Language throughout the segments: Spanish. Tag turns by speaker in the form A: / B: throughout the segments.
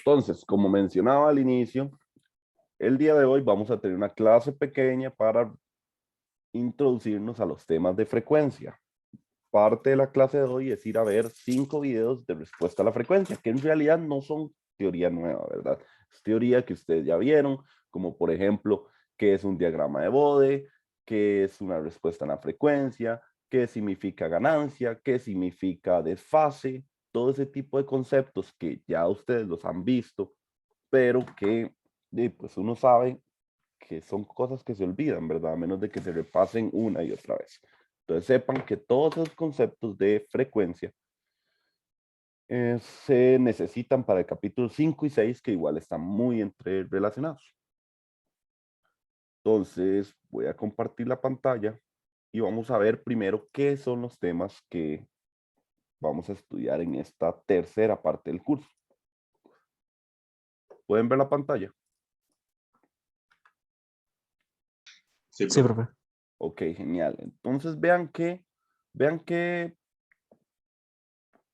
A: Entonces, como mencionaba al inicio, el día de hoy vamos a tener una clase pequeña para introducirnos a los temas de frecuencia. Parte de la clase de hoy es ir a ver 5 videos de respuesta a la frecuencia, que en realidad no son teoría nueva, ¿verdad? Es teoría que ustedes ya vieron, como por ejemplo, qué es un diagrama de Bode, qué es una respuesta a la frecuencia, qué significa ganancia, qué significa desfase, todo ese tipo de conceptos que ya ustedes los han visto, pero que pues uno sabe que son cosas que se olvidan, ¿verdad? A menos de que se repasen una y otra vez. Entonces sepan que todos los conceptos de frecuencia se necesitan para el capítulo 5 y 6, que igual están muy entrerelacionados. Entonces voy a compartir la pantalla y vamos a ver primero qué son los temas que vamos a estudiar en esta tercera parte del curso. ¿Pueden ver la pantalla?
B: Sí,
C: Sí,
B: profe.
C: profe.
A: Ok, genial. Entonces vean que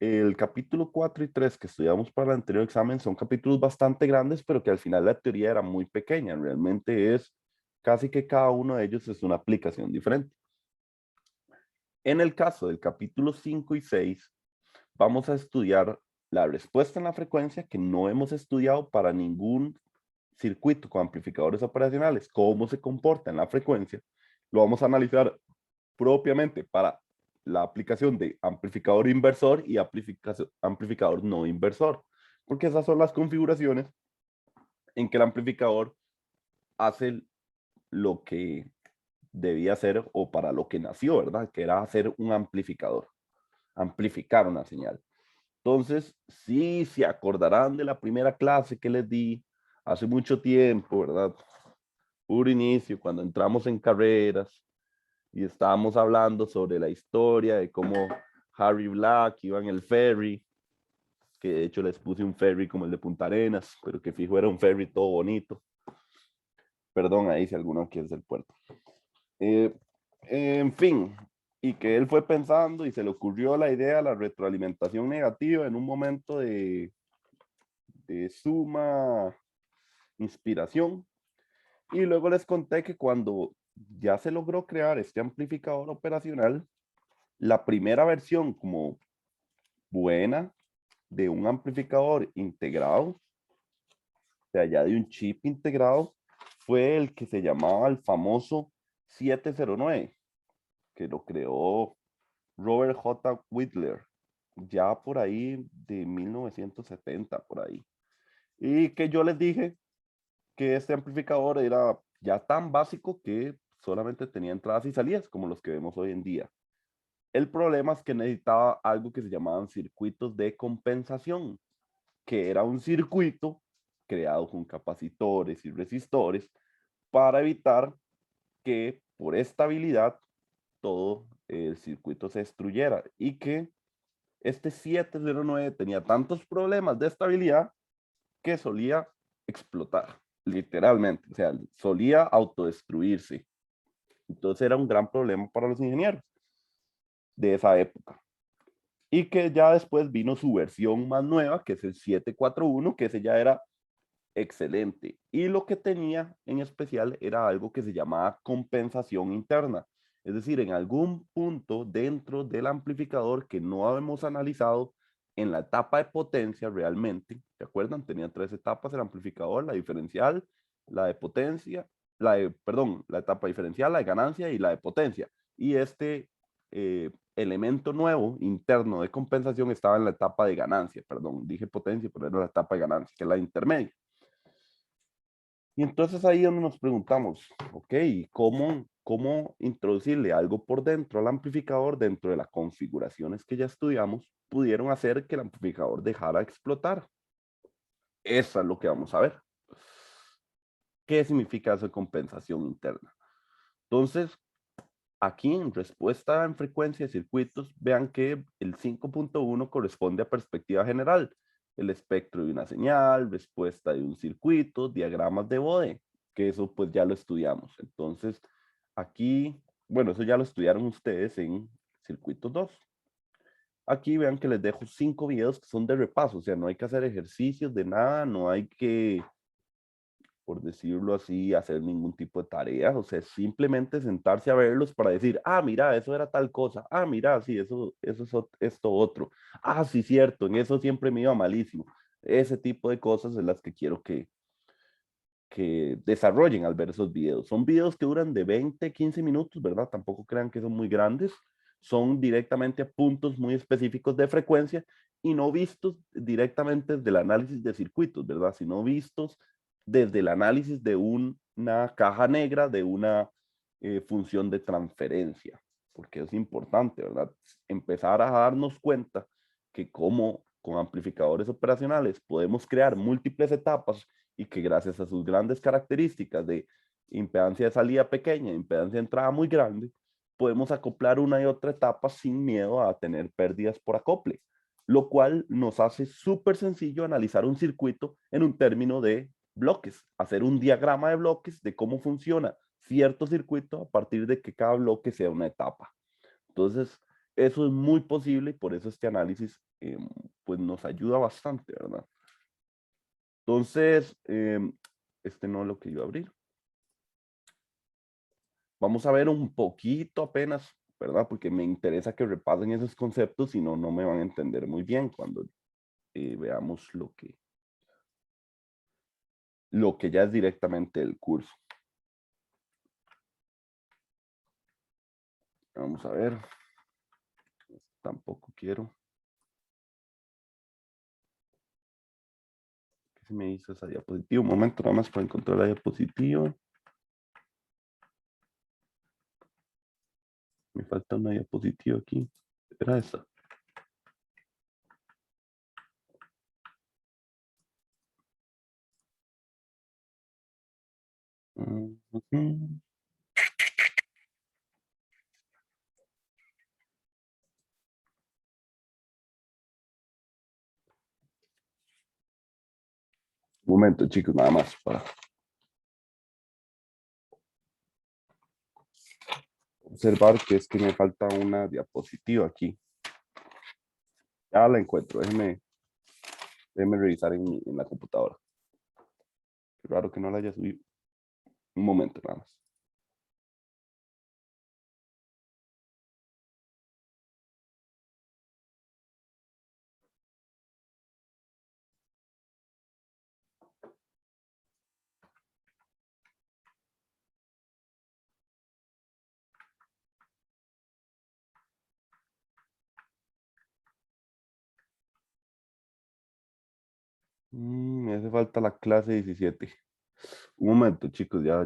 A: el capítulo 4 y 3 que estudiamos para el anterior examen son capítulos bastante grandes, pero que al final la teoría era muy pequeña. Realmente es casi que cada uno de ellos es una aplicación diferente. En el caso del capítulo 5 y 6, vamos a estudiar la respuesta en la frecuencia que no hemos estudiado para ningún circuito con amplificadores operacionales. Cómo se comporta en la frecuencia. Lo vamos a analizar propiamente para la aplicación de amplificador inversor y amplificador no inversor, porque esas son las configuraciones en que el amplificador hace lo que debía hacer o para lo que nació, ¿verdad? Que era hacer un amplificador, amplificar una señal. Entonces, sí se acordarán de la primera clase que les di hace mucho tiempo, ¿verdad? Puro inicio, cuando entramos en carreras, y estábamos hablando sobre la historia de cómo Harry Black iba en el ferry, que de hecho les puse un ferry como el de Punta Arenas, pero que fijo era un ferry todo bonito. Perdón ahí si alguno aquí es del puerto. Eh, en fin, y que él fue pensando y se le ocurrió la idea de la retroalimentación negativa en un momento de suma inspiración. Y luego les conté que cuando ya se logró crear este amplificador operacional, la primera versión como buena de un amplificador integrado, o sea, ya de un chip integrado, fue el que se llamaba el famoso 709, que lo creó Robert J. Whitler, ya por ahí de 1970, por ahí. Y que yo les dije que este amplificador era ya tan básico que solamente tenía entradas y salidas, como los que vemos hoy en día. El problema es que necesitaba algo que se llamaban circuitos de compensación, que era un circuito creado con capacitores y resistores para evitar que por estabilidad todo el circuito se destruyera y que este 709 tenía tantos problemas de estabilidad que solía explotar, literalmente, o sea, solía autodestruirse. Entonces era un gran problema para los ingenieros de esa época. Y que ya después vino su versión más nueva, que es el 741, que ese ya era excelente. Y lo que tenía en especial era algo que se llamaba compensación interna. Es decir, en algún punto dentro del amplificador que no habíamos analizado en la etapa de potencia realmente, ¿se acuerdan? Tenía 3 etapas el amplificador, la diferencial, la de potencia, perdón, la etapa diferencial, la de ganancia y la de potencia. Y este elemento nuevo interno de compensación estaba en la etapa de ganancia, perdón, dije potencia, pero era la etapa de ganancia, que es la intermedia. Y entonces ahí es donde nos preguntamos, ok, ¿cómo introducirle algo por dentro al amplificador dentro de las configuraciones que ya estudiamos pudieron hacer que el amplificador dejara de explotar? Eso es lo que vamos a ver. ¿Qué significa esa compensación interna? Entonces, aquí en respuesta en frecuencia de circuitos, vean que el 5.1 corresponde a perspectiva general, el espectro de una señal, respuesta de un circuito, diagramas de Bode, que eso pues ya lo estudiamos. Entonces, aquí, bueno, eso ya lo estudiaron ustedes en circuitos 2. Aquí vean que les dejo 5 videos que son de repaso, o sea, no hay que hacer ejercicios de nada, no hay que, por decirlo así, hacer ningún tipo de tarea, o sea, simplemente sentarse a verlos para decir, ah, mira, eso era tal cosa, ah, mira, sí, eso es esto otro, ah, sí, cierto, en eso siempre me iba malísimo. Ese tipo de cosas es las que quiero que desarrollen al ver esos videos. Son videos que duran de 20, 15 minutos, ¿verdad? Tampoco crean que son muy grandes. Son directamente a puntos muy específicos de frecuencia y no vistos directamente desde el análisis de circuitos, ¿verdad? Sino vistos desde el análisis de una caja negra, de una función de transferencia, porque es importante, ¿verdad? Empezar a darnos cuenta que como con amplificadores operacionales podemos crear múltiples etapas y que gracias a sus grandes características de impedancia de salida pequeña, impedancia de entrada muy grande, podemos acoplar una y otra etapa sin miedo a tener pérdidas por acople, lo cual nos hace súper sencillo analizar un circuito en un término de bloques, hacer un diagrama de bloques de cómo funciona cierto circuito a partir de que cada bloque sea una etapa. Entonces, eso es muy posible y por eso este análisis pues nos ayuda bastante, ¿verdad? Entonces, este no es lo que iba a abrir. Vamos a ver un poquito apenas, ¿verdad? Porque me interesa que repasen esos conceptos, si no, no me van a entender muy bien cuando veamos lo que ya es directamente el curso. Vamos a ver. Tampoco quiero. ¿Qué se me hizo esa diapositiva? Un momento, nada más para encontrar la diapositiva. Me falta una diapositiva aquí. Era esa. Un momento, chicos, nada más para observar que es que me falta una diapositiva aquí. Ya la encuentro, déjeme revisar en la computadora. Qué raro que no la haya subido. Un momento nada más. Me hace falta la clase 17. Un momento, chicos, ya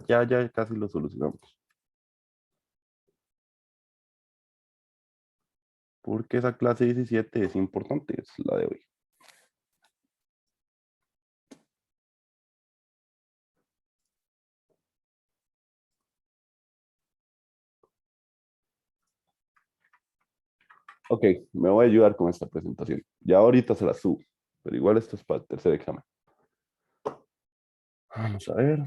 A: casi lo solucionamos. Porque esa clase 17 es importante, es la de hoy. Ok, me voy a ayudar con esta presentación. Ya ahorita se la subo, pero igual esto es para el tercer examen. Vamos a ver.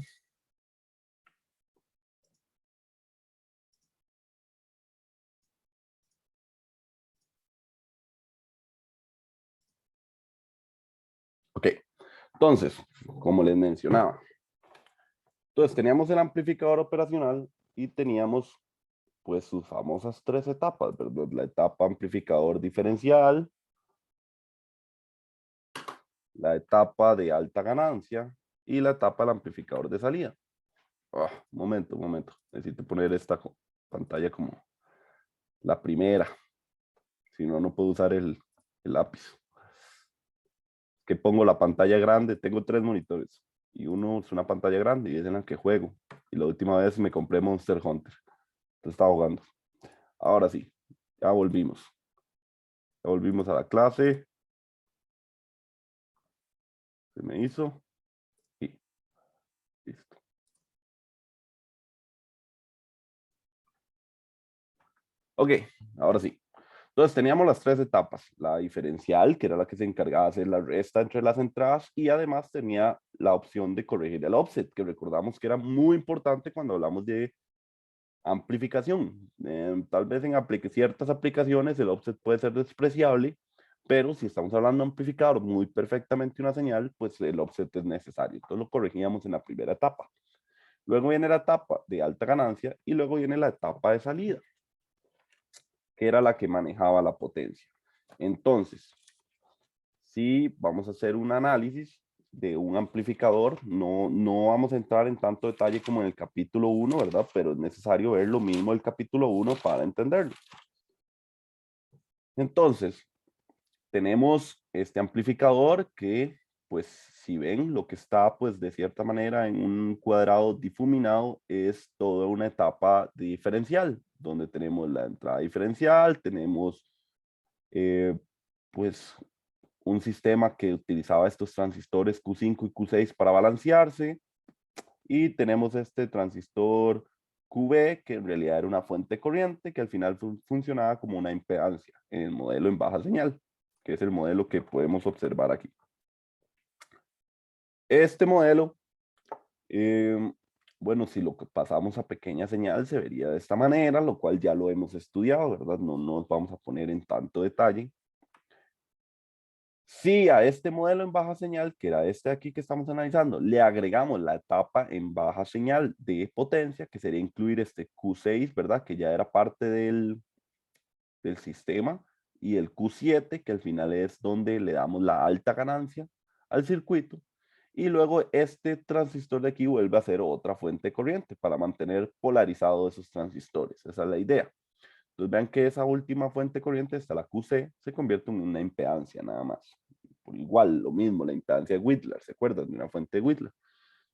A: Ok, entonces, como les mencionaba, entonces teníamos el amplificador operacional y teníamos pues sus famosas 3 etapas, ¿verdad? La etapa amplificador diferencial, la etapa de alta ganancia y la etapa del amplificador de salida. Un momento. Necesito poner esta pantalla como la primera. Si no, no puedo usar el lápiz. Que pongo la pantalla grande. Tengo 3 monitores. Y uno es una pantalla grande y es en la que juego. Y la última vez me compré Monster Hunter. Entonces estaba jugando. Ahora sí, ya volvimos. Ya volvimos a la clase. Se me hizo. Y listo. Ok, ahora sí. Entonces teníamos las 3 etapas, la diferencial, que era la que se encargaba de hacer la resta entre las entradas, y además tenía la opción de corregir el offset, que recordamos que era muy importante cuando hablamos de Amplificación. Tal vez en ciertas aplicaciones el offset puede ser despreciable, pero si estamos hablando de amplificar muy perfectamente una señal, pues el offset es necesario. Entonces lo corregíamos en la primera etapa. Luego viene la etapa de alta ganancia y luego viene la etapa de salida, que era la que manejaba la potencia. Entonces, si vamos a hacer un análisis de un amplificador, no vamos a entrar en tanto detalle como en el capítulo 1, ¿verdad? Pero es necesario ver lo mismo del capítulo 1 para entenderlo. Entonces, tenemos este amplificador que, pues, si ven, lo que está, pues, de cierta manera en un cuadrado difuminado es toda una etapa diferencial, donde tenemos la entrada diferencial, tenemos, pues, un sistema que utilizaba estos transistores Q5 y Q6 para balancearse, y tenemos este transistor QB, que en realidad era una fuente corriente, que al final funcionaba como una impedancia en el modelo en baja señal, que es el modelo que podemos observar aquí. Este modelo, bueno, si lo que pasamos a pequeña señal se vería de esta manera, lo cual ya lo hemos estudiado, ¿verdad? No nos vamos a poner en tanto detalle. Si a este modelo en baja señal, que era este aquí que estamos analizando, le agregamos la etapa en baja señal de potencia, que sería incluir este Q6, ¿verdad? Que ya era parte del sistema, y el Q7, que al final es donde le damos la alta ganancia al circuito, y luego este transistor de aquí vuelve a ser otra fuente de corriente para mantener polarizados esos transistores. Esa es la idea. Entonces vean que esa última fuente de corriente, hasta la QC, se convierte en una impedancia nada más. Por igual, lo mismo, la impedancia de Whitler, ¿se acuerdan? De una fuente de Whitler.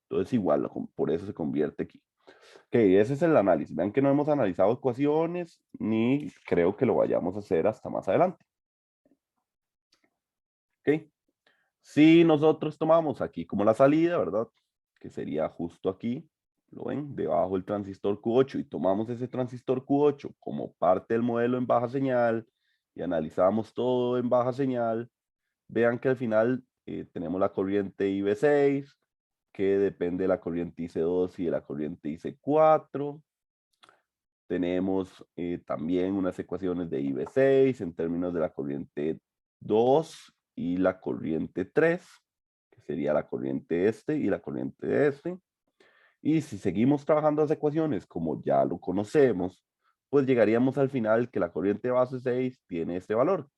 A: Entonces igual, por eso se convierte aquí. Ok, ese es el análisis. Vean que no hemos analizado ecuaciones, ni creo que lo vayamos a hacer hasta más adelante. Ok, si nosotros tomamos aquí como la salida, ¿verdad? Que sería justo aquí, ¿lo ven? Debajo del transistor Q8, y tomamos ese transistor Q8 como parte del modelo en baja señal y analizamos todo en baja señal, vean que al final tenemos la corriente IB6, que depende de la corriente IC2 y de la corriente IC4. Tenemos también unas ecuaciones de IB6 en términos de la corriente 2 y la corriente 3, que sería la corriente este y la corriente este. Y si seguimos trabajando las ecuaciones como ya lo conocemos, pues llegaríamos al final que la corriente base 6 tiene este valor,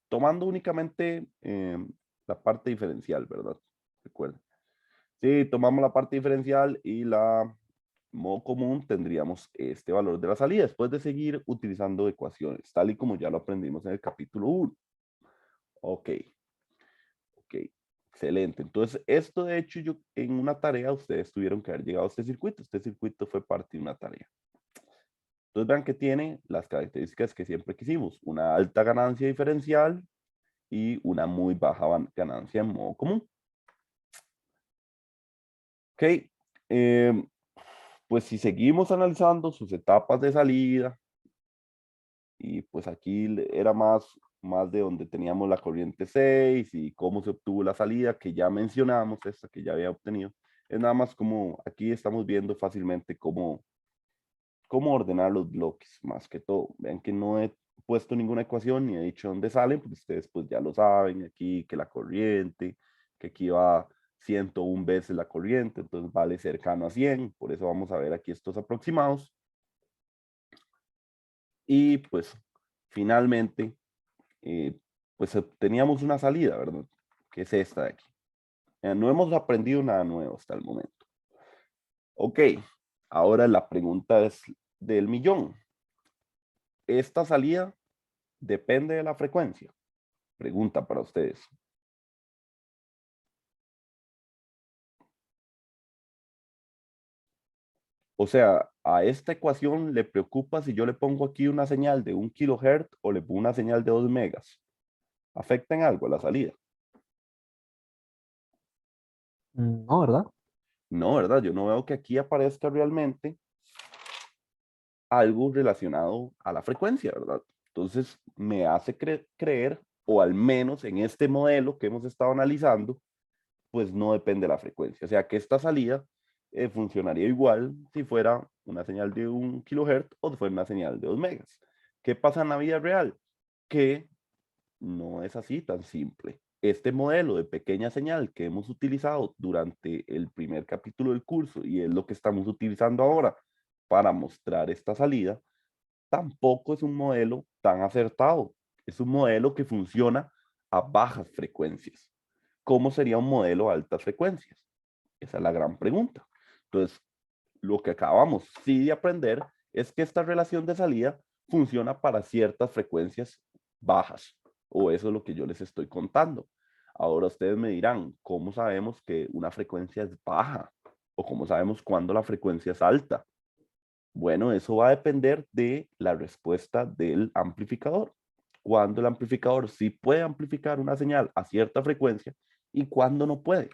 A: tomando únicamente la parte diferencial, ¿verdad? Recuerden. Si tomamos la parte diferencial y la modo común, tendríamos este valor de la salida, después de seguir utilizando ecuaciones, tal y como ya lo aprendimos en el capítulo 1. Ok, ok, excelente. Entonces, esto de hecho, yo en una tarea, ustedes tuvieron que haber llegado a este circuito. Este circuito fue parte de una tarea. Entonces, vean que tiene las características que siempre quisimos: una alta ganancia diferencial y una muy baja ganancia en modo común. Ok, pues si seguimos analizando sus etapas de salida, y pues aquí era más de donde teníamos la corriente 6 y cómo se obtuvo la salida, que ya mencionamos, esta que ya había obtenido. Es nada más como aquí estamos viendo fácilmente cómo ordenar los bloques, más que todo. Vean que no he puesto ninguna ecuación ni he dicho dónde salen, porque ustedes pues ya lo saben, aquí que la corriente, que aquí va 101 veces la corriente, entonces vale cercano a 100, por eso vamos a ver aquí estos aproximados. Y pues finalmente, pues teníamos una salida, ¿verdad? Que es esta de aquí. No hemos aprendido nada nuevo hasta el momento. Ok, ahora la pregunta es del millón. ¿Esta salida depende de la frecuencia? Pregunta para ustedes. O sea, a esta ecuación le preocupa si yo le pongo aquí una señal de 1 kilohertz o le pongo una señal de 2 megas. ¿Afecta en algo la salida?
C: No, ¿verdad?
A: No, ¿verdad? Yo no veo que aquí aparezca realmente algo relacionado a la frecuencia, ¿verdad? Entonces me hace creer, o al menos en este modelo que hemos estado analizando, pues no depende de la frecuencia. O sea que esta salida funcionaría igual si fuera una señal de 1 kHz o si fuera una señal de 2 megas. ¿Qué pasa en la vida real? Que no es así tan simple. Este modelo de pequeña señal que hemos utilizado durante el primer capítulo del curso y es lo que estamos utilizando ahora para mostrar esta salida, tampoco es un modelo tan acertado. Es un modelo que funciona a bajas frecuencias. ¿Cómo sería un modelo a altas frecuencias? Esa es la gran pregunta. Entonces, lo que acabamos sí de aprender es que esta relación de salida funciona para ciertas frecuencias bajas, o eso es lo que yo les estoy contando. Ahora ustedes me dirán, ¿cómo sabemos que una frecuencia es baja? ¿O cómo sabemos cuándo la frecuencia es alta? Bueno, eso va a depender de la respuesta del amplificador. Cuando el amplificador sí puede amplificar una señal a cierta frecuencia y cuando no puede.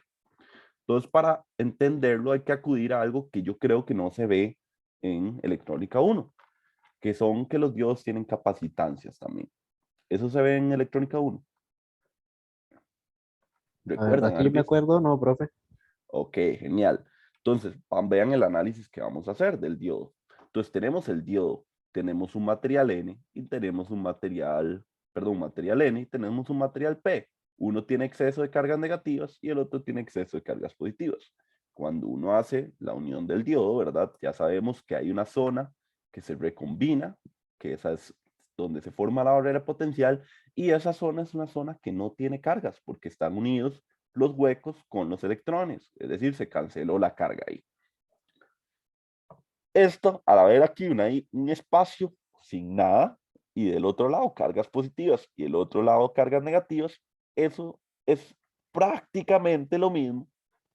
A: Entonces, para entenderlo hay que acudir a algo que yo creo que no se ve en electrónica 1, que son que los diodos tienen capacitancias también. ¿Eso se ve en electrónica 1?
C: La verdad
A: ¿Recuerdan
C: que yo
A: haber
C: me
A: visto?
C: acuerdo, no, profe.
A: Ok, genial. Entonces, vean el análisis que vamos a hacer del diodo. Entonces, tenemos el diodo, tenemos un material N y tenemos un material, perdón, un material N y tenemos un material P. Uno tiene exceso de cargas negativas y el otro tiene exceso de cargas positivas. Cuando uno hace la unión del diodo, ¿verdad? Ya sabemos que hay una zona que se recombina, que esa es donde se forma la barrera potencial, y esa zona es una zona que no tiene cargas porque están unidos los huecos con los electrones, es decir, se canceló la carga ahí. Esto, al haber aquí un espacio sin nada y del otro lado cargas positivas y el otro lado cargas negativas, eso es prácticamente lo mismo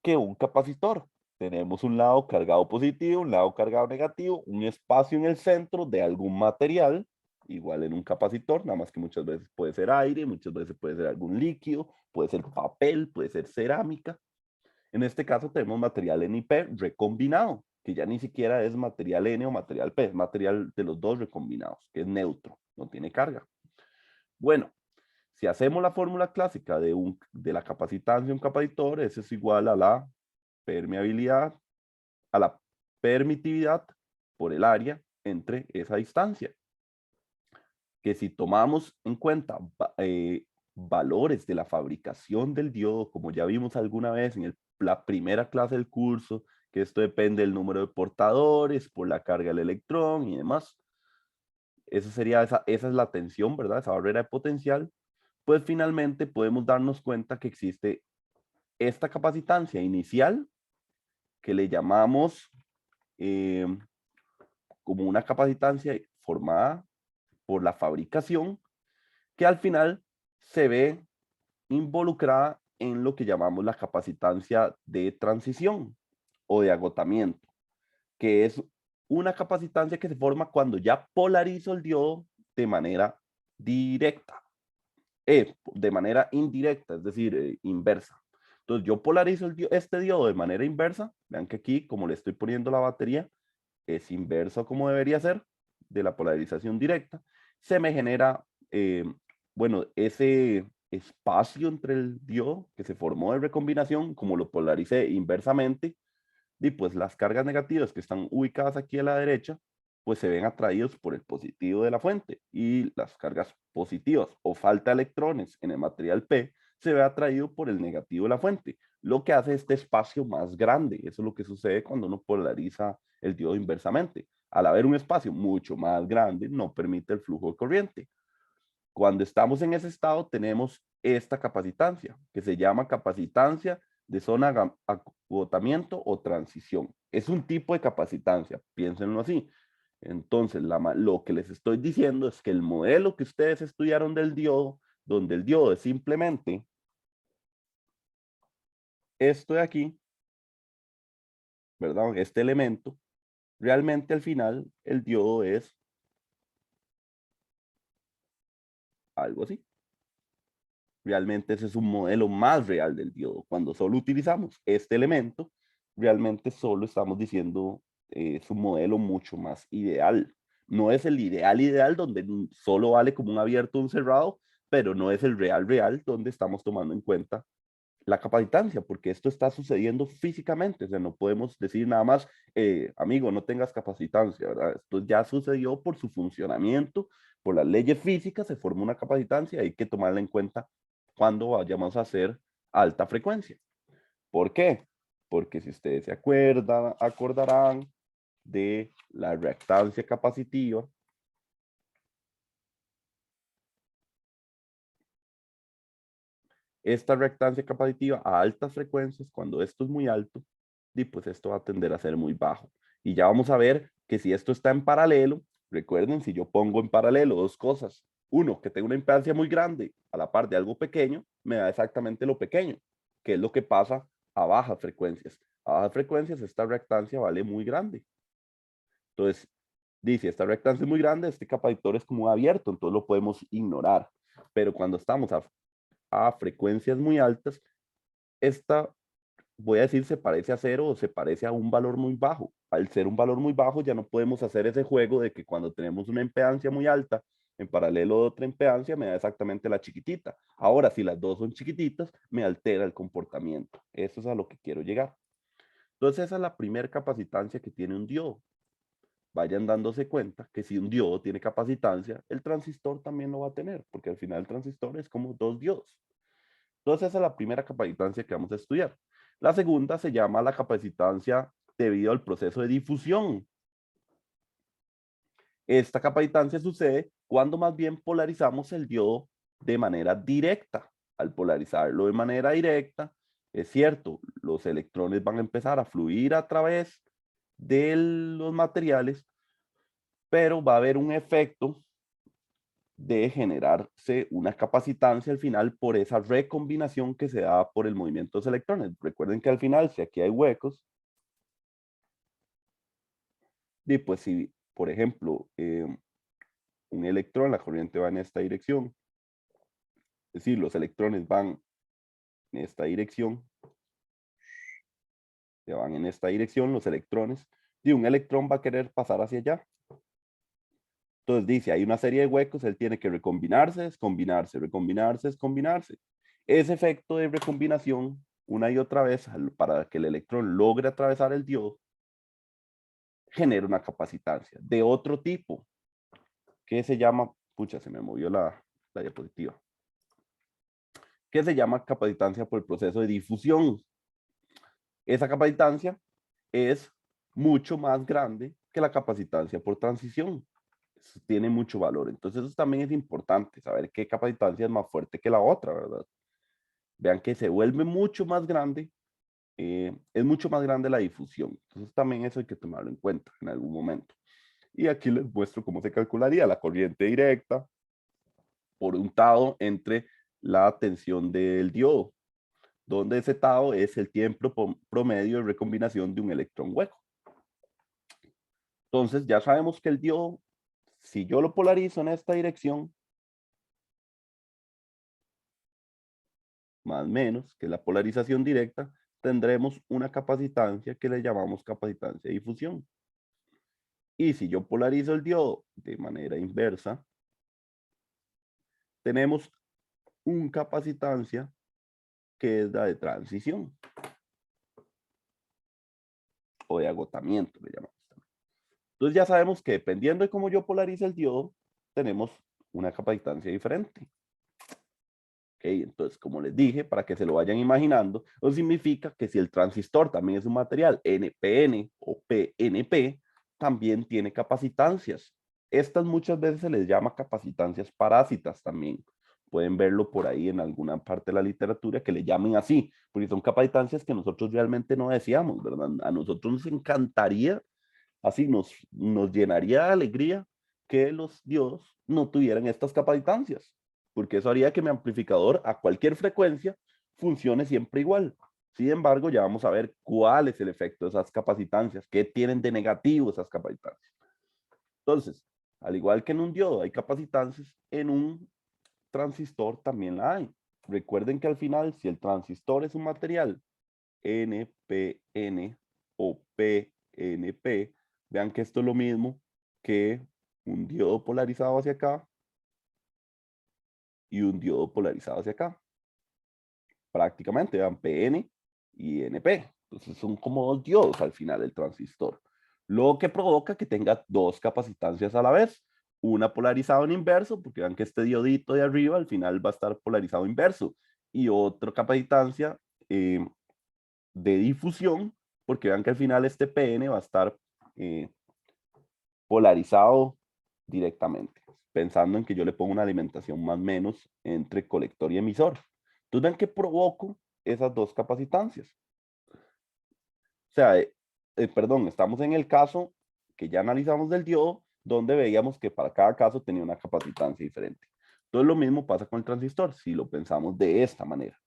A: que un capacitor. Tenemos un lado cargado positivo, un lado cargado negativo, un espacio en el centro de algún material, igual en un capacitor, nada más que muchas veces puede ser aire, muchas veces puede ser algún líquido, puede ser papel, puede ser cerámica. En este caso tenemos material N y P recombinado, que ya ni siquiera es material N o material P, es material de los dos recombinados, que es neutro, no tiene carga. Bueno, si hacemos la fórmula clásica de la capacitancia de un capacitor, eso es igual a la permeabilidad, a la permitividad por el área entre esa distancia. Que si tomamos en cuenta valores de la fabricación del diodo, como ya vimos alguna vez en la primera clase del curso, que esto depende del número de portadores, por la carga del electrón y demás. Eso sería esa es la tensión, ¿verdad? Esa barrera de potencial. Pues finalmente podemos darnos cuenta que existe esta capacitancia inicial que le llamamos eh, como una capacitancia formada por la fabricación, que al final se ve involucrada en lo que llamamos la capacitancia de transición o de agotamiento, que es una capacitancia que se forma cuando ya polarizo el diodo de manera directa, de manera indirecta, es decir, inversa. Entonces yo polarizo este diodo de manera inversa, vean que aquí, como le estoy poniendo la batería, es inverso como debería ser, de la polarización directa, se me genera, bueno, ese espacio entre el diodo que se formó de recombinación, como lo polaricé inversamente, y pues las cargas negativas que están ubicadas aquí a la derecha, pues se ven atraídos por el positivo de la fuente y las cargas positivas o falta de electrones en el material P se ve atraído por el negativo de la fuente, lo que hace este espacio más grande. Eso es lo que sucede cuando uno polariza el diodo inversamente. Al haber un espacio mucho más grande, no permite el flujo de corriente. Cuando estamos en ese estado, tenemos esta capacitancia, que se llama capacitancia de zona de agotamiento o transición. Es un tipo de capacitancia, piénsenlo así. Entonces, lo que les estoy diciendo es que el modelo que ustedes estudiaron del diodo, donde el diodo es simplemente esto de aquí, ¿verdad? Este elemento, realmente al final el diodo es algo así. Realmente ese es un modelo más real del diodo. Cuando solo utilizamos este elemento, realmente solo estamos diciendo es un modelo mucho más ideal. No es el ideal ideal donde solo vale como un abierto o un cerrado, pero no es el real real donde estamos tomando en cuenta la capacitancia, porque esto está sucediendo físicamente, o sea, no podemos decir nada más, amigo, no tengas capacitancia, ¿verdad? Esto ya sucedió por su funcionamiento, por las leyes físicas, se forma una capacitancia, hay que tomarla en cuenta cuando vayamos a hacer alta frecuencia. ¿Por qué? Porque si ustedes se acuerdan, acordarán de la reactancia capacitiva. Esta reactancia capacitiva a altas frecuencias, cuando esto es muy alto, y pues esto va a tender a ser muy bajo. Y ya vamos a ver que si esto está en paralelo, recuerden, si yo pongo en paralelo dos cosas, uno, que tenga una impedancia muy grande a la par de algo pequeño, me da exactamente lo pequeño, que es lo que pasa a bajas frecuencias. A bajas frecuencias esta reactancia vale muy grande. Entonces, dice, esta reactancia es muy grande, este capacitor es como abierto, entonces lo podemos ignorar. Pero cuando estamos a frecuencias muy altas, esta, voy a decir, se parece a cero o se parece a un valor muy bajo. Al ser un valor muy bajo, ya no podemos hacer ese juego de que cuando tenemos una impedancia muy alta, en paralelo de otra impedancia, me da exactamente la chiquitita. Ahora, si las dos son chiquititas, me altera el comportamiento. Eso es a lo que quiero llegar. Entonces, esa es la primera capacitancia que tiene un diodo. Vayan dándose cuenta que si un diodo tiene capacitancia, el transistor también lo va a tener, porque al final el transistor es como dos diodos. Entonces esa es la primera capacitancia que vamos a estudiar. La segunda se llama la capacitancia debido al proceso de difusión. Esta capacitancia sucede cuando más bien polarizamos el diodo de manera directa. Al polarizarlo de manera directa, es cierto, los electrones van a empezar a fluir a través de los materiales, pero va a haber un efecto de generarse una capacitancia al final por esa recombinación que se da por el movimiento de los electrones. Recuerden que al final, si aquí hay huecos, y pues si, por ejemplo, un electrón, la corriente va en esta dirección, es decir, los electrones van en esta dirección, se van en esta dirección los electrones, y un electrón va a querer pasar hacia allá. Entonces dice, hay una serie de huecos, él tiene que recombinarse, descombinarse, recombinarse, descombinarse. Ese efecto de recombinación, una y otra vez, para que el electrón logre atravesar el diodo, genera una capacitancia de otro tipo, que se llama, pucha, se me movió la diapositiva, que se llama capacitancia por el proceso de difusión. Esa capacitancia es mucho más grande que la capacitancia por transición. Tiene mucho valor. Entonces eso también es importante, saber qué capacitancia es más fuerte que la otra, ¿verdad? Vean que se vuelve mucho más grande, es mucho más grande la difusión. Entonces también eso hay que tomarlo en cuenta en algún momento. Y aquí les muestro cómo se calcularía la corriente directa por un tau entre la tensión del diodo, donde ese tau es el tiempo promedio de recombinación de un electrón hueco. Entonces ya sabemos que el diodo, si yo lo polarizo en esta dirección, más menos, que la polarización directa, tendremos una capacitancia que le llamamos capacitancia de difusión. Y si yo polarizo el diodo de manera inversa, tenemos una capacitancia que es la de transición o de agotamiento, le llamamos también. Entonces ya sabemos que dependiendo de cómo yo polarice el diodo, tenemos una capacitancia diferente. Entonces, como les dije, para que se lo vayan imaginando, eso significa que si el transistor también es un material NPN o PNP, también tiene capacitancias. Estas muchas veces se les llama capacitancias parásitas también. Pueden verlo por ahí en alguna parte de la literatura que le llamen así, porque son capacitancias que nosotros realmente no deseamos, ¿verdad? A nosotros nos encantaría, así nos llenaría de alegría que los diodos no tuvieran estas capacitancias, porque eso haría que mi amplificador a cualquier frecuencia funcione siempre igual. Sin embargo, ya vamos a ver cuál es el efecto de esas capacitancias, qué tienen de negativo esas capacitancias. Entonces, al igual que en un diodo hay capacitancias, en un transistor también la hay. Recuerden que al final, si el transistor es un material NPN o PNP, vean que esto es lo mismo que un diodo polarizado hacia acá y un diodo polarizado hacia acá. prácticamente, vean, PN y NP. Entonces son como dos diodos al final del transistor. Lo que provoca que tenga dos capacitancias a la vez. Una polarizada en inverso, porque vean que este diodito de arriba al final va a estar polarizado inverso. Y otra capacitancia de difusión, porque vean que al final este PN va a estar polarizado directamente, pensando en que yo le pongo una alimentación más o menos entre colector y emisor. Entonces vean que provoco esas dos capacitancias. O sea, perdón, estamos en el caso que ya analizamos del diodo, donde veíamos que para cada caso tenía una capacitancia diferente. Entonces lo mismo pasa con el transistor, si lo pensamos de esta manera.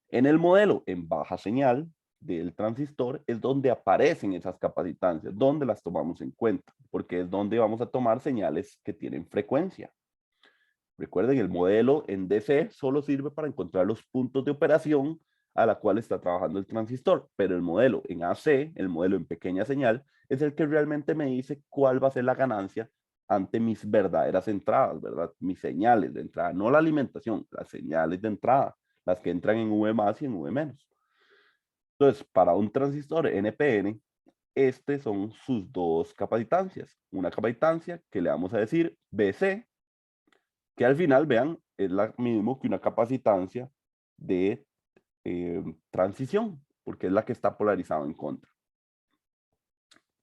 A: En el modelo en baja señal del transistor es donde aparecen esas capacitancias, donde las tomamos en cuenta, porque es donde vamos a tomar señales que tienen frecuencia. Recuerden, el modelo en DC solo sirve para encontrar los puntos de operación a la cual está trabajando el transistor, pero el modelo en AC, el modelo en pequeña señal, es el que realmente me dice cuál va a ser la ganancia ante mis verdaderas entradas, ¿verdad? Mis señales de entrada, no la alimentación, las señales de entrada, las que entran en V más y en V menos. Entonces, para un transistor NPN, estas son sus dos capacitancias. Una capacitancia que le vamos a decir BC, que al final, vean, es la mismo que una capacitancia de transición, porque es la que está polarizada en contra.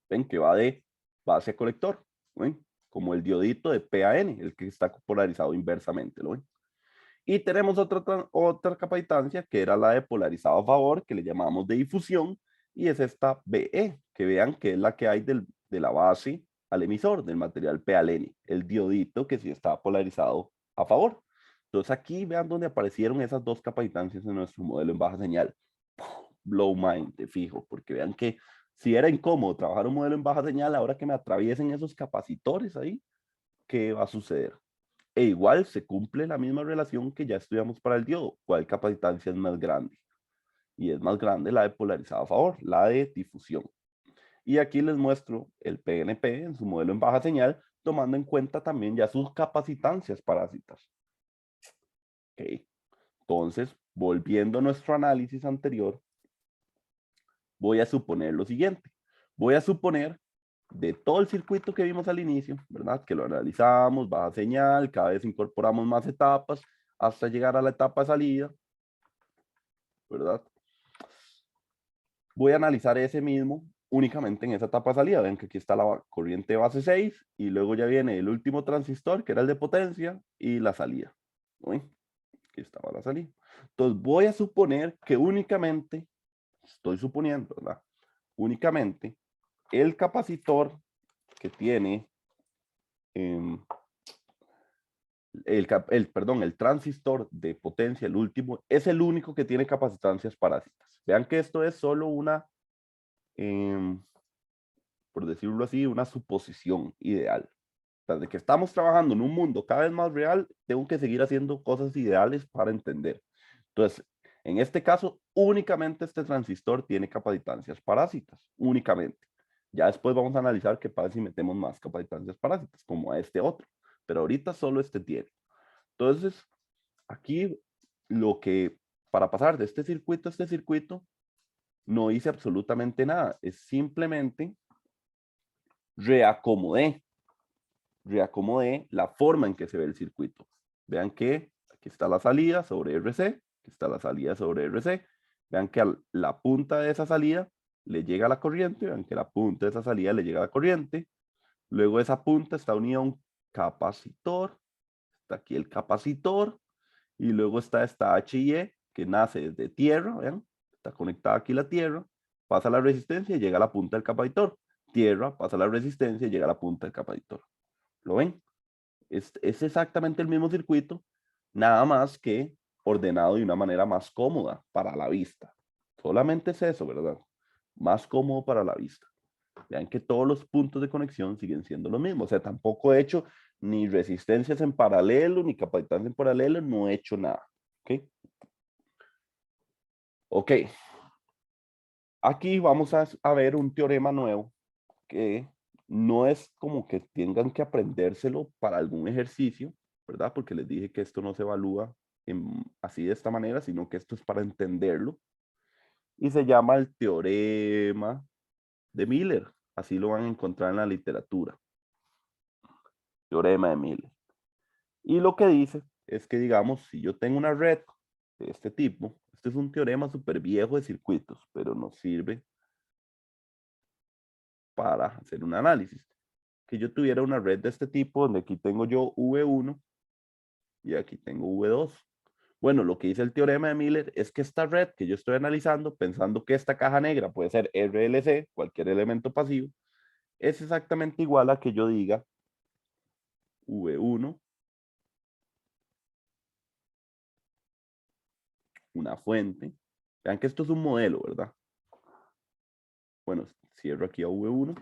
A: Ven que va de base a colector, ¿ven? Como el diodito de PAN, el que está polarizado inversamente, ¿lo ven? Y tenemos otra capacitancia que era la de polarizado a favor, que le llamamos de difusión, y es esta BE, que vean que es la que hay de la base al emisor, del material PALN, el diodito que sí está polarizado a favor. Entonces aquí vean donde aparecieron esas dos capacitancias en nuestro modelo en baja señal. Blow mind, te fijo, porque vean que si era incómodo trabajar un modelo en baja señal, ahora que me atraviesen esos capacitores ahí, ¿qué va a suceder? E igual se cumple la misma relación que ya estudiamos para el diodo. ¿Cuál capacitancia es más grande? Y es más grande la de polarizado a favor, la de difusión. Y aquí les muestro el PNP en su modelo en baja señal, tomando en cuenta también ya sus capacitancias parásitas. Okay. Entonces, volviendo a nuestro análisis anterior, voy a suponer lo siguiente. Voy a suponer de todo el circuito que vimos al inicio, ¿verdad? Que lo analizamos, baja señal, cada vez incorporamos más etapas hasta llegar a la etapa de salida, ¿verdad? Voy a analizar ese mismo únicamente en esa etapa de salida. Ven que aquí está la corriente base 6 y luego ya viene el último transistor, que era el de potencia, y la salida. ¿No? Aquí estaba la salida. Entonces voy a suponer que únicamente, estoy suponiendo, ¿verdad? Únicamente el capacitor que tiene el transistor de potencia, el último, es el único que tiene capacitancias parásitas. Vean que esto es solo una, por decirlo así, una suposición ideal. Desde que estamos trabajando en un mundo cada vez más real, tengo que seguir haciendo cosas ideales para entender. Entonces, en este caso, únicamente este transistor tiene capacitancias parásitas, únicamente. Ya después vamos a analizar qué pasa si metemos más capacitancias parásitas, como a este otro. Pero ahorita solo este tiene. Entonces, aquí para pasar de este circuito a este circuito, no hice absolutamente nada. Es simplemente reacomodé la forma en que se ve el circuito. Vean que aquí está la salida sobre RC, aquí está la salida sobre RC. Vean que a la punta de esa salida le llega la corriente, vean que la punta de esa salida le llega la corriente. Luego esa punta está unida a un capacitor, está aquí el capacitor, y luego está esta HIE que nace desde tierra, vean, está conectada aquí la tierra, pasa la resistencia y llega a la punta del capacitor. Tierra, pasa la resistencia y llega a la punta del capacitor. ¿Lo ven? Es exactamente el mismo circuito, nada más que ordenado de una manera más cómoda para la vista. Solamente es eso, ¿verdad? Más cómodo para la vista. Vean que todos los puntos de conexión siguen siendo los mismos. O sea, tampoco he hecho ni resistencias en paralelo, ni capacitancia en paralelo, no he hecho nada. ¿Ok? Ok. Aquí vamos a ver un teorema nuevo que no es como que tengan que aprendérselo para algún ejercicio, ¿verdad? Porque les dije que esto no se evalúa así de esta manera, sino que esto es para entenderlo. Y se llama el teorema de Miller. Así lo van a encontrar en la literatura. Teorema de Miller. Y lo que dice es que, digamos, si yo tengo una red de este tipo, este es un teorema súper viejo de circuitos, pero nos sirve para hacer un análisis. Que yo tuviera una red de este tipo, donde aquí tengo yo V1 y aquí tengo V2. Bueno, lo que dice el teorema de Miller es que esta red que yo estoy analizando, pensando que esta caja negra puede ser RLC, cualquier elemento pasivo, es exactamente igual a que yo diga V1, una fuente. Vean que esto es un modelo, ¿verdad? Bueno, cierro aquí a V1.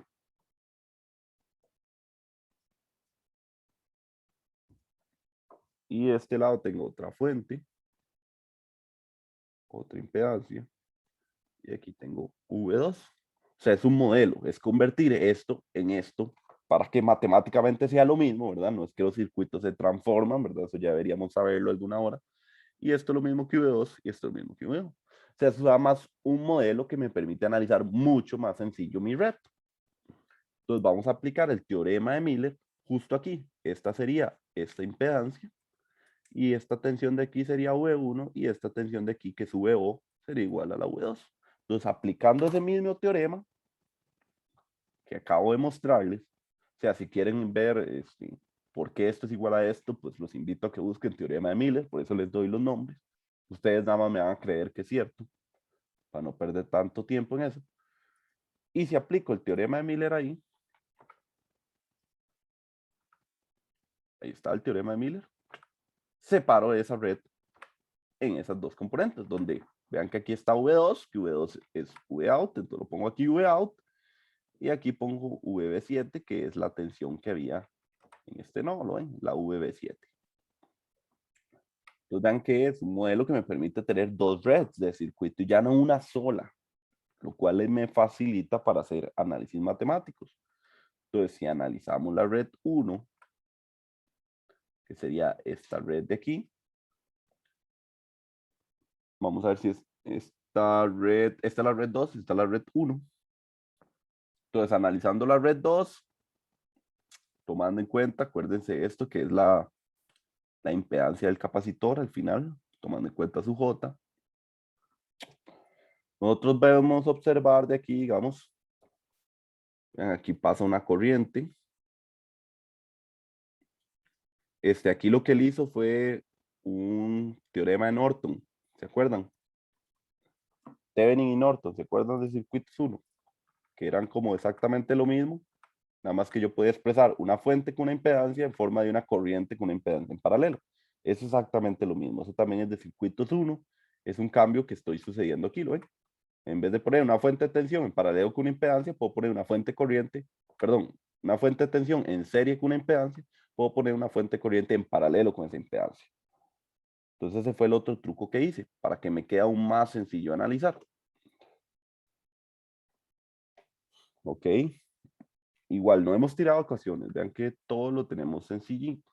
A: Y de este lado tengo otra fuente, otra impedancia. Y aquí tengo V2. O sea, es un modelo, es convertir esto en esto para que matemáticamente sea lo mismo, ¿verdad? No es que los circuitos se transforman, ¿verdad? Eso ya deberíamos saberlo alguna hora. Y esto es lo mismo que V2 y esto es lo mismo que V1. O sea, eso es más un modelo que me permite analizar mucho más sencillo mi red. Entonces vamos a aplicar el teorema de Miller justo aquí. Esta sería esta impedancia y esta tensión de aquí sería V1 y esta tensión de aquí, que es VO, sería igual a la V2. Entonces, aplicando ese mismo teorema que acabo de mostrarles, o sea, si quieren ver por qué esto es igual a esto, pues los invito a que busquen teorema de Miller, por eso les doy los nombres. Ustedes nada más me van a creer que es cierto, para no perder tanto tiempo en eso. Y si aplico el teorema de Miller ahí está el teorema de Miller, separo esa red en esas dos componentes, donde vean que aquí está V2, que V2 es Vout, entonces lo pongo aquí Vout, y aquí pongo VB7, que es la tensión que había en este nodo, ¿lo ven? La VB7. Entonces vean que es un modelo que me permite tener dos redes de circuito y ya no una sola, lo cual me facilita para hacer análisis matemáticos. Entonces, si analizamos la red 1, que sería esta red de aquí, vamos a ver si es esta es la red 2, esta es la red 1. Entonces, analizando la red 2, tomando en cuenta, acuérdense esto, que es la impedancia del capacitor al final, tomando en cuenta su J. Nosotros debemos observar de aquí, digamos, aquí pasa una corriente. Aquí lo que él hizo fue un teorema de Norton, ¿se acuerdan? Thevenin y Norton, ¿se acuerdan de circuitos 1? Que eran como exactamente lo mismo, nada más que yo podía expresar una fuente con una impedancia en forma de una corriente con una impedancia en paralelo. Es exactamente lo mismo, eso también es de circuitos 1, es un cambio que estoy sucediendo aquí, ¿lo ven? En vez de poner una fuente de tensión en paralelo con una impedancia, puedo poner una fuente corriente, perdón, una fuente de tensión en serie con una impedancia, puedo poner una fuente corriente en paralelo con esa impedancia. Entonces ese fue el otro truco que hice, para que me quede aún más sencillo analizar. Ok. Igual no hemos tirado ecuaciones, vean que todo lo tenemos sencillito.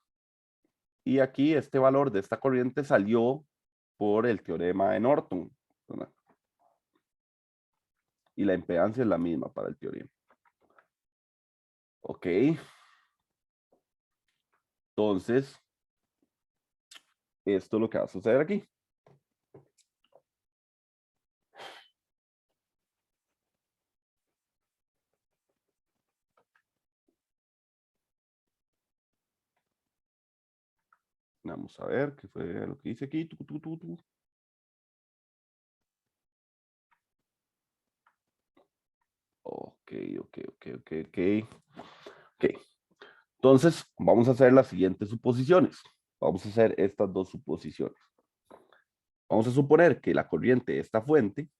A: Y aquí este valor de esta corriente salió por el teorema de Norton, ¿verdad? Y la impedancia es la misma para el teorema. Ok. Entonces, esto es lo que va a suceder aquí. Vamos a ver qué fue lo que hice aquí. Ok. Entonces, vamos a hacer las siguientes suposiciones. Vamos a hacer estas dos suposiciones. Vamos a suponer que la corriente de esta fuente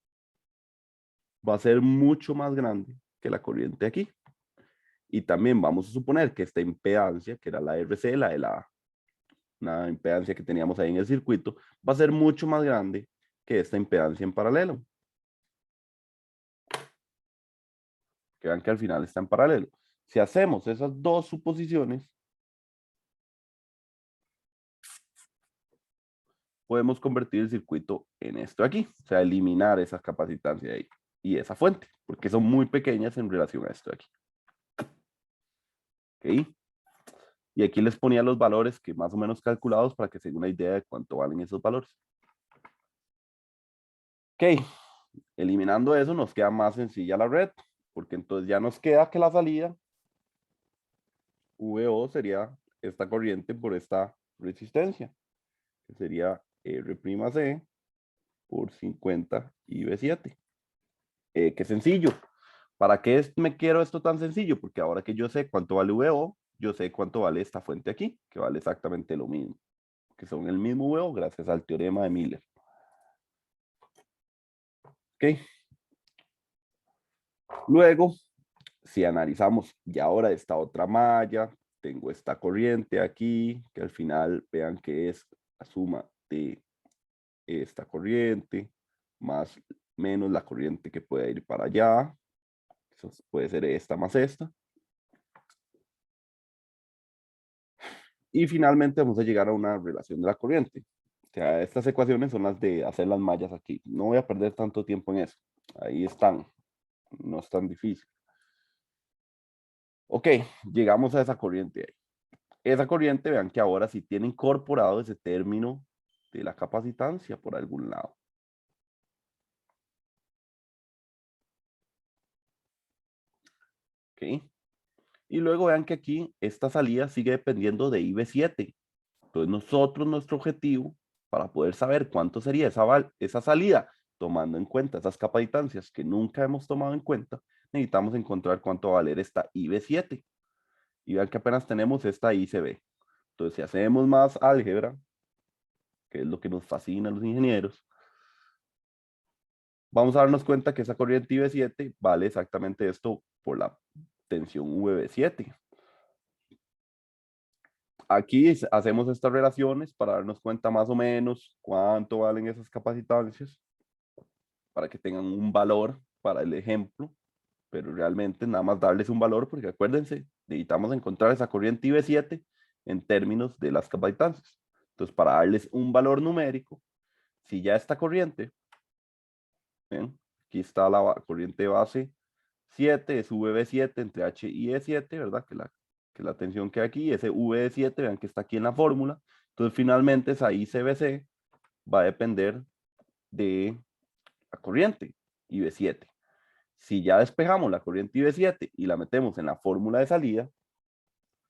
A: va a ser mucho más grande que la corriente aquí. Y también vamos a suponer que esta impedancia, que era la RC, una impedancia que teníamos ahí en el circuito, va a ser mucho más grande que esta impedancia en paralelo. Que vean que al final está en paralelo. Si hacemos esas dos suposiciones, podemos convertir el circuito en esto de aquí, o sea, eliminar esa capacitancia de ahí y esa fuente, porque son muy pequeñas en relación a esto de aquí. ¿Ok? Y aquí les ponía los valores que más o menos calculados para que se den una idea de cuánto valen esos valores. Ok, eliminando eso nos queda más sencilla la red, porque entonces ya nos queda que la salida VO sería esta corriente por esta resistencia, que sería R'C por 50 IB7. Qué sencillo. ¿Para qué me quiero esto tan sencillo? Porque ahora que yo sé cuánto vale VO, yo sé cuánto vale esta fuente aquí, que vale exactamente lo mismo, que son el mismo VO gracias al teorema de Miller. Ok. Luego, si analizamos ya ahora esta otra malla, tengo esta corriente aquí, que al final vean que es la suma de esta corriente, más menos la corriente que puede ir para allá. Eso puede ser esta más esta. Y finalmente vamos a llegar a una relación de la corriente. O sea, estas ecuaciones son las de hacer las mallas aquí. No voy a perder tanto tiempo en eso. Ahí están. No es tan difícil. Ok, llegamos a esa corriente ahí. Esa corriente, vean que ahora sí tiene incorporado ese término de la capacitancia por algún lado. Ok. Y luego vean que aquí esta salida sigue dependiendo de IB7. Entonces nosotros, nuestro objetivo, para poder saber cuánto sería esa salida, tomando en cuenta esas capacitancias que nunca hemos tomado en cuenta, necesitamos encontrar cuánto va a valer esta IB7. Y vean que apenas tenemos esta ICB. Entonces, si hacemos más álgebra, que es lo que nos fascina a los ingenieros, vamos a darnos cuenta que esa corriente IB7 vale exactamente esto por la tensión VB7. Aquí hacemos estas relaciones para darnos cuenta más o menos cuánto valen esas capacitancias, para que tengan un valor para el ejemplo, pero realmente nada más darles un valor, porque acuérdense, necesitamos encontrar esa corriente IB7 en términos de las capacitancias. Entonces, para darles un valor numérico, si ya esta corriente, ¿ven? Aquí está la corriente base 7, es VB7 entre H y E7, ¿verdad? Que la tensión que hay aquí, ese VB7, vean que está aquí en la fórmula. Entonces, finalmente, esa ICBC va a depender de la corriente IB7. Si ya despejamos la corriente IB7 y la metemos en la fórmula de salida,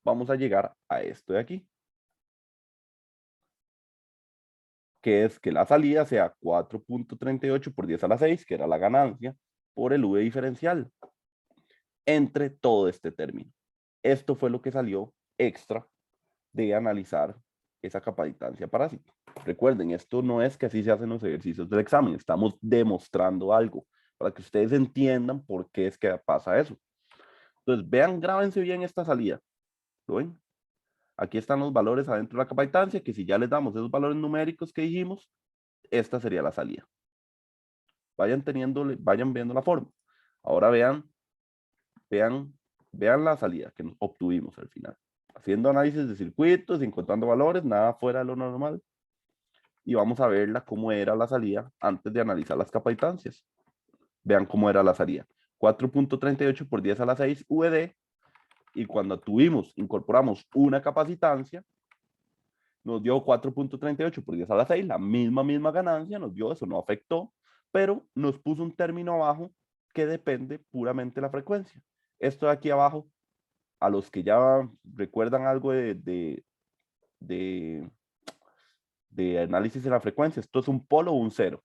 A: vamos a llegar a esto de aquí, que es que la salida sea 4.38 por 10 a la 6, que era la ganancia, por el V diferencial, entre todo este término. Esto fue lo que salió extra de analizar esa capacitancia parásita. Recuerden, esto no es que así se hacen los ejercicios del examen, estamos demostrando algo para que ustedes entiendan por qué es que pasa eso. Entonces, vean, grábense bien esta salida. ¿Lo ven? Aquí están los valores adentro de la capacitancia, que si ya les damos esos valores numéricos que dijimos, esta sería la salida. Vayan vayan viendo la forma. Ahora vean la salida que obtuvimos al final. Haciendo análisis de circuitos, encontrando valores, nada fuera de lo normal. Y vamos a verla cómo era la salida antes de analizar las capacitancias. Vean cómo era la salida. 4.38 por 10 a la 6 VD. Y cuando incorporamos una capacitancia, nos dio 4.38 por 10 a la 6, la misma ganancia, nos dio eso, no afectó, pero nos puso un término abajo que depende puramente de la frecuencia. Esto de aquí abajo, a los que ya recuerdan algo de análisis de la frecuencia, esto es un polo o un cero.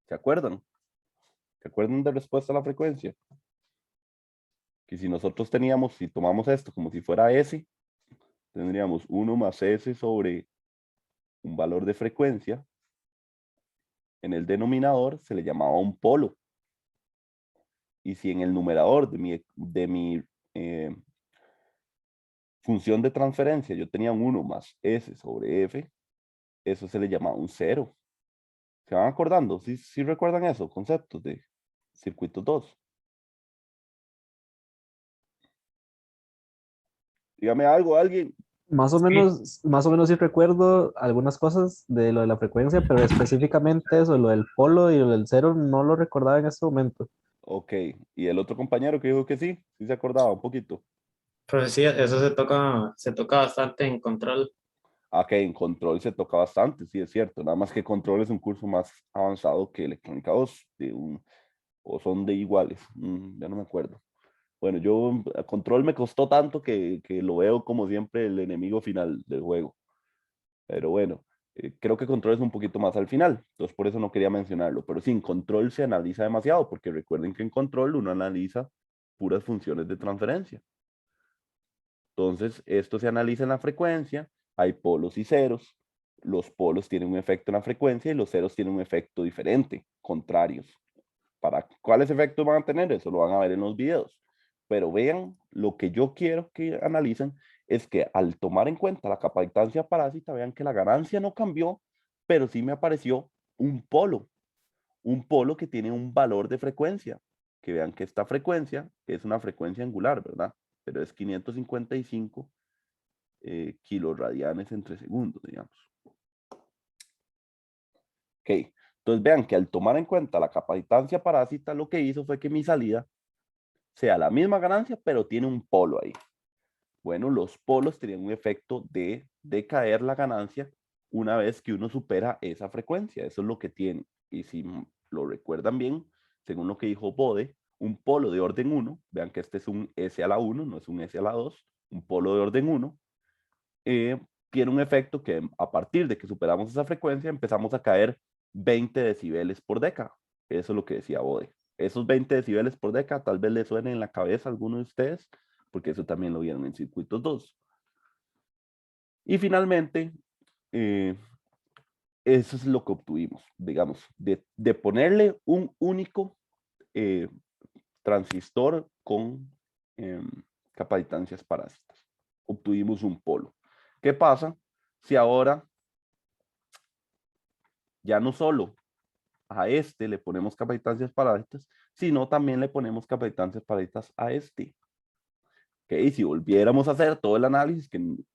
A: ¿Se acuerdan? ¿Se acuerdan de respuesta a la frecuencia? Que si nosotros si tomamos esto como si fuera S, tendríamos 1 más S sobre un valor de frecuencia. En el denominador se le llamaba un polo. Y si en el numerador de mi función de transferencia yo tenía un 1 más S sobre F, eso se le llamaba un cero. ¿Se van acordando? ¿Sí recuerdan eso? Conceptos de circuito 2. Dígame algo, alguien.
B: Sí,
C: Más o menos sí recuerdo algunas cosas de lo de la frecuencia, pero específicamente eso, lo del polo y lo del cero, no lo recordaba en este momento.
A: Ok, y el otro compañero que dijo que sí se acordaba un poquito.
D: Pero sí, eso se toca bastante en control.
A: Ah, que en control se toca bastante, sí es cierto. Nada más que control es un curso más avanzado que electrónica 2, o son de iguales, ya no me acuerdo. Bueno, yo a control me costó tanto que lo veo como siempre el enemigo final del juego. Pero bueno, creo que control es un poquito más al final, entonces por eso no quería mencionarlo. Pero sin control se analiza demasiado, porque recuerden que en control uno analiza puras funciones de transferencia. Entonces, esto se analiza en la frecuencia, hay polos y ceros. Los polos tienen un efecto en la frecuencia y los ceros tienen un efecto diferente, contrarios. ¿Para cuáles efectos van a tener? Eso lo van a ver en los videos. Pero vean, lo que yo quiero que analicen es que al tomar en cuenta la capacitancia parásita, vean que la ganancia no cambió, pero sí me apareció un polo que tiene un valor de frecuencia. Que vean que esta frecuencia es una frecuencia angular, ¿verdad? Pero es 555 kiloradianes entre segundos, digamos. Ok, entonces vean que al tomar en cuenta la capacitancia parásita, lo que hizo fue que mi salida sea la misma ganancia, pero tiene un polo ahí. Bueno, los polos tenían un efecto de decaer la ganancia una vez que uno supera esa frecuencia. Eso es lo que tiene. Y si lo recuerdan bien, según lo que dijo Bode, un polo de orden 1, vean que este es un S a la 1, no es un S a la 2, un polo de orden 1, tiene un efecto que a partir de que superamos esa frecuencia empezamos a caer 20 decibeles por década. Eso es lo que decía Bode. Esos 20 decibeles por década tal vez le suenen en la cabeza a alguno de ustedes, porque eso también lo vieron en circuitos 2. Y finalmente, eh, eso es lo que obtuvimos, digamos, de ponerle un único eh, transistor con eh, capacitancias parásitas. Obtuvimos un polo. ¿Qué pasa si ahora ya no solo a este le ponemos capacitancias parásitas, sino también le ponemos capacitancias parásitas a este? Okay, si volviéramos a hacer todo el análisis,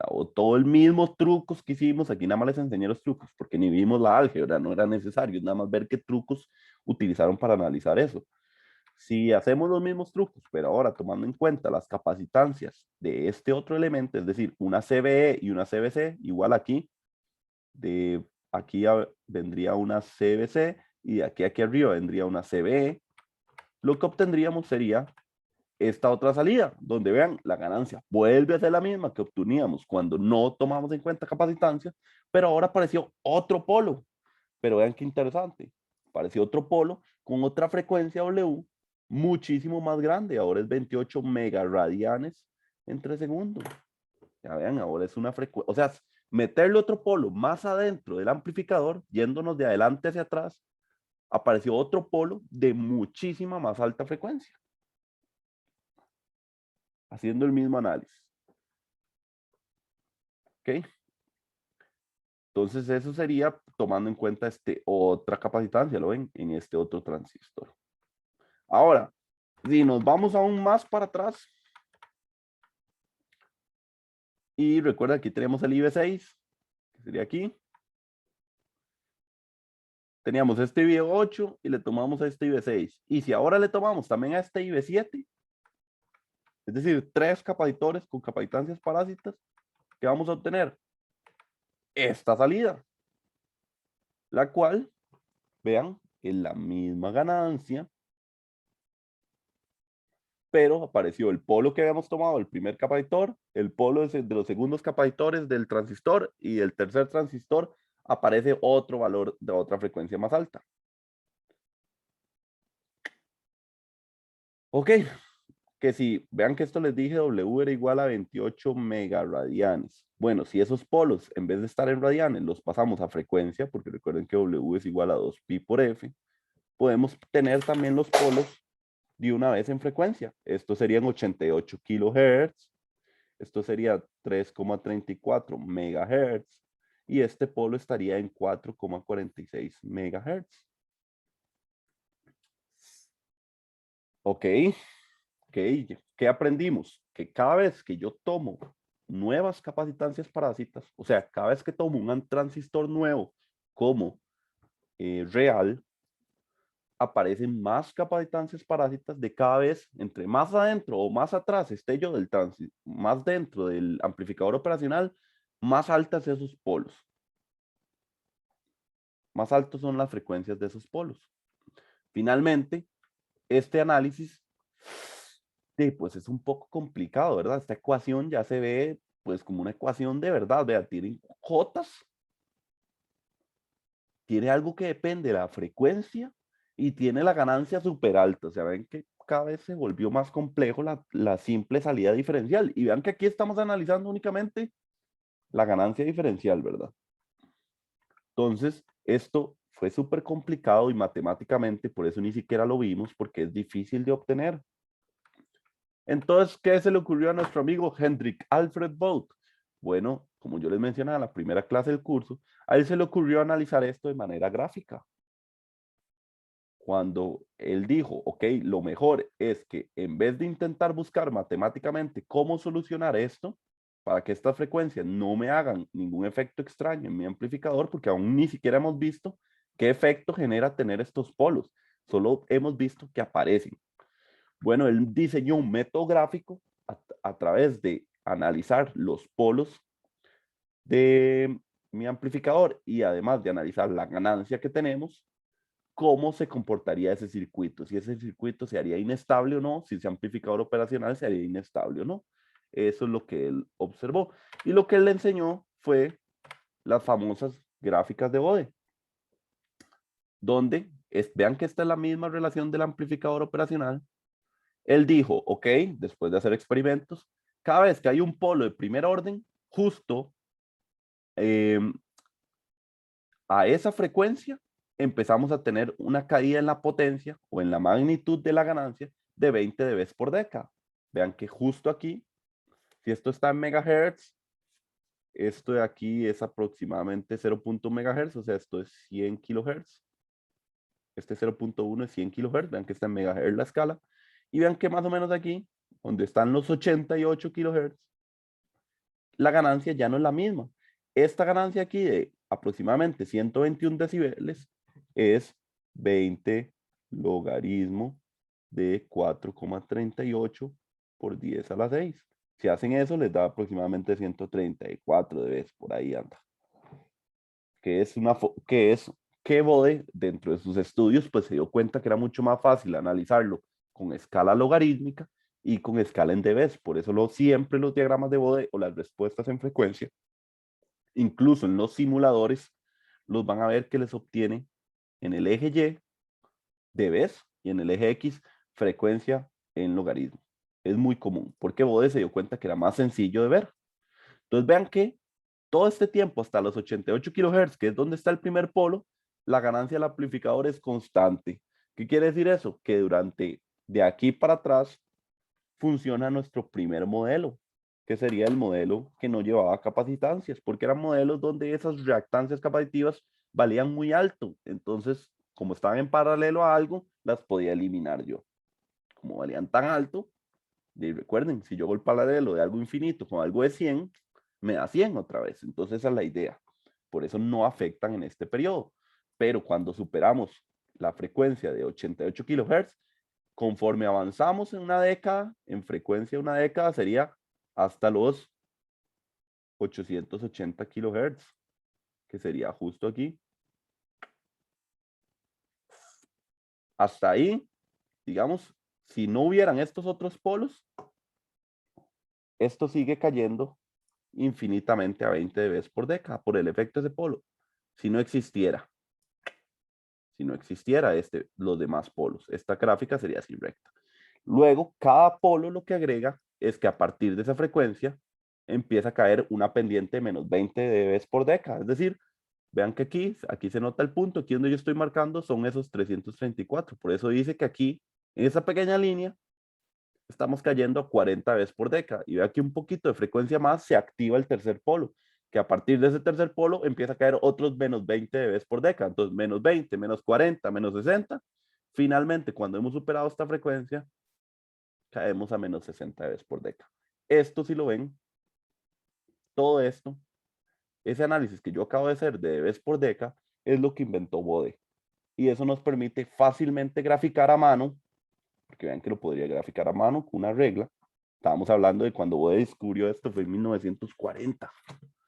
A: o todo el mismo trucos que hicimos, aquí nada más les enseñé los trucos, porque ni vimos la álgebra, no era necesario, nada más ver qué trucos utilizaron para analizar eso. Si hacemos los mismos trucos, pero ahora tomando en cuenta las capacitancias de este otro elemento, es decir, una CBE y una CBC, igual aquí, de aquí vendría una CBC y de aquí arriba vendría una CBE, lo que obtendríamos sería esta otra salida, donde vean, la ganancia vuelve a ser la misma que obteníamos cuando no tomamos en cuenta capacitancia, pero ahora apareció otro polo. Pero vean qué interesante, apareció otro polo con otra frecuencia W muchísimo más grande, ahora es 28 megaradianes entre segundos. Ya vean, ahora es una frecuencia, o sea, meterle otro polo más adentro del amplificador, yéndonos de adelante hacia atrás, apareció otro polo de muchísima más alta frecuencia, haciendo el mismo análisis. ¿Ok? Entonces eso sería tomando en cuenta otra capacitancia, ¿lo ven? En este otro transistor. Ahora, si nos vamos aún más para atrás, y recuerda, aquí tenemos el IB6, que sería aquí. Teníamos este IB8 y le tomamos a este IB6. Y si ahora le tomamos también a este IB7, es decir, 3 capacitores con capacitancias parásitas, ¿qué vamos a obtener? Esta salida, la cual, vean, es la misma ganancia, pero apareció el polo que habíamos tomado, el primer capacitor, el polo de los segundos capacitores del transistor, y el tercer transistor aparece otro valor de otra frecuencia más alta. Ok, que si vean que esto les dije, W era igual a 28 megaradianes. Bueno, si esos polos, en vez de estar en radianes, los pasamos a frecuencia, porque recuerden que W es igual a 2pi por F, podemos tener también los polos de una vez en frecuencia. Estos serían 88 kilohertz, esto sería 3,34 megahertz, y este polo estaría en 4,46 megahertz. Ok, ¿qué aprendimos? Que cada vez que yo tomo nuevas capacitancias parásitas, o sea, cada vez que tomo un transistor nuevo como real, aparecen más capacitancias parásitas de cada vez, entre más adentro o más atrás esté yo del transistor, más dentro del amplificador operacional, más altas esos polos. Más altos son las frecuencias de esos polos. Finalmente, este análisis, pues es un poco complicado, ¿verdad? Esta ecuación ya se ve pues como una ecuación de verdad, vea, tiene cotas, tiene algo que depende de la frecuencia y tiene la ganancia súper alta. O sea, ven que cada vez se volvió más complejo la simple salida diferencial. Y vean que aquí estamos analizando únicamente la ganancia diferencial, ¿verdad? Entonces, esto fue súper complicado y matemáticamente, por eso ni siquiera lo vimos, porque es difícil de obtener. Entonces, ¿qué se le ocurrió a nuestro amigo Hendrik Alfred Vogt? Bueno, como yo les mencionaba en la primera clase del curso, a él se le ocurrió analizar esto de manera gráfica. Cuando él dijo, ok, lo mejor es que en vez de intentar buscar matemáticamente cómo solucionar esto, para que estas frecuencias no me hagan ningún efecto extraño en mi amplificador, porque aún ni siquiera hemos visto qué efecto genera tener estos polos, solo hemos visto que aparecen. Bueno, él diseñó un método gráfico a través de analizar los polos de mi amplificador y además de analizar la ganancia que tenemos, cómo se comportaría ese circuito, si ese circuito se haría inestable o no, si ese amplificador operacional se haría inestable o no. Eso es lo que él observó. Y lo que él le enseñó fue las famosas gráficas de Bode, donde vean que esta es la misma relación del amplificador operacional. Él dijo, ok, después de hacer experimentos, cada vez que hay un polo de primer orden, justo a esa frecuencia, empezamos a tener una caída en la potencia o en la magnitud de la ganancia de 20 dB por década. Vean que justo aquí, si esto está en megahertz, esto de aquí es aproximadamente 0.1 megahertz, o sea, esto es 100 kilohertz. Este 0.1 es 100 kilohertz, vean que está en megahertz la escala. Y vean que más o menos aquí, donde están los 88 kilohertz, la ganancia ya no es la misma. Esta ganancia aquí de aproximadamente 121 decibeles es 20 logaritmo de 4,38 por 10 a la 6. Si hacen eso, les da aproximadamente 134 dB, por ahí anda. Que Bode, dentro de sus estudios, pues se dio cuenta que era mucho más fácil analizarlo con escala logarítmica y con escala en dB. Por eso siempre los diagramas de Bode o las respuestas en frecuencia, incluso en los simuladores, los van a ver que les obtiene en el eje Y dB y en el eje X frecuencia en logaritmo. Es muy común, porque Bode se dio cuenta que era más sencillo de ver. Entonces vean que todo este tiempo, hasta los 88 kHz, que es donde está el primer polo, la ganancia del amplificador es constante. ¿Qué quiere decir eso? Que durante de aquí para atrás funciona nuestro primer modelo, que sería el modelo que no llevaba capacitancias, porque eran modelos donde esas reactancias capacitivas valían muy alto. Entonces, como estaban en paralelo a algo, las podía eliminar yo. Como valían tan alto, y recuerden, si yo hago el paralelo de algo infinito con algo de 100, me da 100 otra vez. Entonces esa es la idea. Por eso no afectan en este periodo. Pero cuando superamos la frecuencia de 88 kHz, conforme avanzamos en una década, en frecuencia de una década sería hasta los 880 kHz, que sería justo aquí. Hasta ahí, digamos, si no hubieran estos otros polos, esto sigue cayendo infinitamente a 20 dB por década por el efecto de ese polo. Si no existiera los demás polos, esta gráfica sería así recta. Luego, cada polo lo que agrega es que a partir de esa frecuencia empieza a caer una pendiente de menos 20 dB por década. Es decir, vean que aquí se nota el punto, aquí donde yo estoy marcando son esos 334. Por eso dice que aquí, en esa pequeña línea, estamos cayendo a 40 veces por década. Y vea que un poquito de frecuencia más se activa el tercer polo, que a partir de ese tercer polo empieza a caer otros menos 20 veces por década. Entonces, menos 20, menos 40, menos 60. Finalmente, cuando hemos superado esta frecuencia, caemos a menos 60 veces por década. Esto, si lo ven, todo esto, ese análisis que yo acabo de hacer de dBs por deca, es lo que inventó Bode. Y eso nos permite fácilmente graficar a mano, porque vean que lo podría graficar a mano con una regla. Estábamos hablando de cuando Bode descubrió esto, fue en 1940.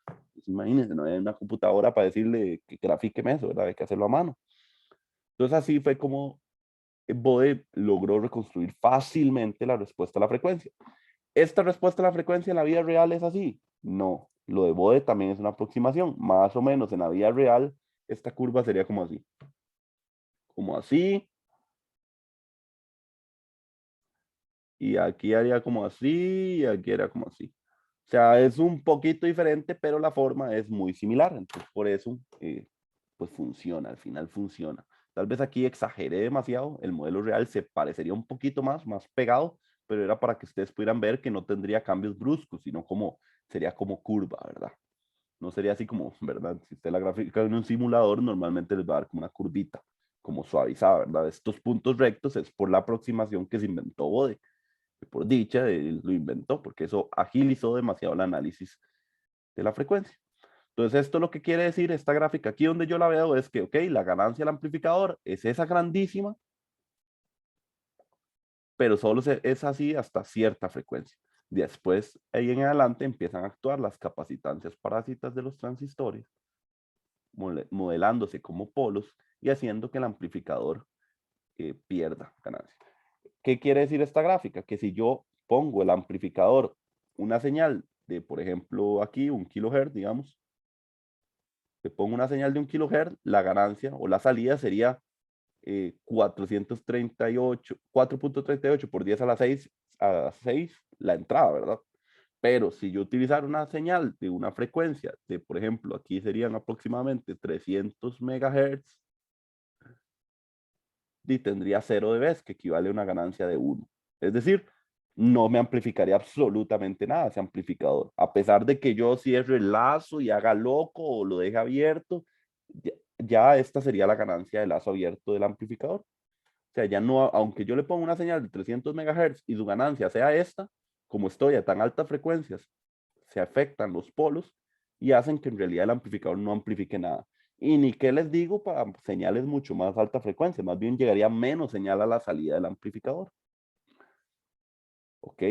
A: Pues imagínense, no hay una computadora para decirle que grafíqueme eso, ¿verdad? Hay que hacerlo a mano. Entonces así fue como Bode logró reconstruir fácilmente la respuesta a la frecuencia. ¿Esta respuesta a la frecuencia en la vida real es así? No. Lo de Bode también es una aproximación. Más o menos en la vida real, esta curva sería como así. Como así. Y aquí haría como así, y aquí era como así. O sea, es un poquito diferente, pero la forma es muy similar. Entonces, por eso, pues funciona, al final funciona. Tal vez aquí exageré demasiado, el modelo real se parecería un poquito más pegado, pero era para que ustedes pudieran ver que no tendría cambios bruscos, sino como, sería como curva, ¿verdad? No sería así como, ¿verdad? Si usted la gráfica en un simulador, normalmente les va a dar como una curvita, como suavizada, ¿verdad? Estos puntos rectos es por la aproximación que se inventó Bode, que por dicha él lo inventó, porque eso agilizó demasiado el análisis de la frecuencia. Entonces, esto lo que quiere decir, esta gráfica aquí donde yo la veo es que, ok, la ganancia del amplificador es esa grandísima, pero solo es así hasta cierta frecuencia. Después, ahí en adelante, empiezan a actuar las capacitancias parásitas de los transistores, modelándose como polos y haciendo que el amplificador pierda ganancia. ¿Qué quiere decir esta gráfica? Que si yo pongo el amplificador una señal de, por ejemplo, aquí 1 kHz, digamos, le pongo una señal de 1 kHz, la ganancia o la salida sería 4.38 por 10 a 6 la entrada, ¿verdad? Pero si yo utilizara una señal de una frecuencia de, por ejemplo, aquí serían aproximadamente 300 MHz, y tendría 0 dB, que equivale a una ganancia de 1. Es decir, no me amplificaría absolutamente nada ese amplificador. A pesar de que yo cierre el lazo y haga loco o lo deje abierto, ya esta sería la ganancia del lazo abierto del amplificador. O sea, ya no, aunque yo le ponga una señal de 300 MHz y su ganancia sea esta, como estoy a tan altas frecuencias, se afectan los polos y hacen que en realidad el amplificador no amplifique nada. Y ni qué les digo para señales mucho más alta frecuencia, más bien llegaría menos señal a la salida del amplificador. ¿Ok?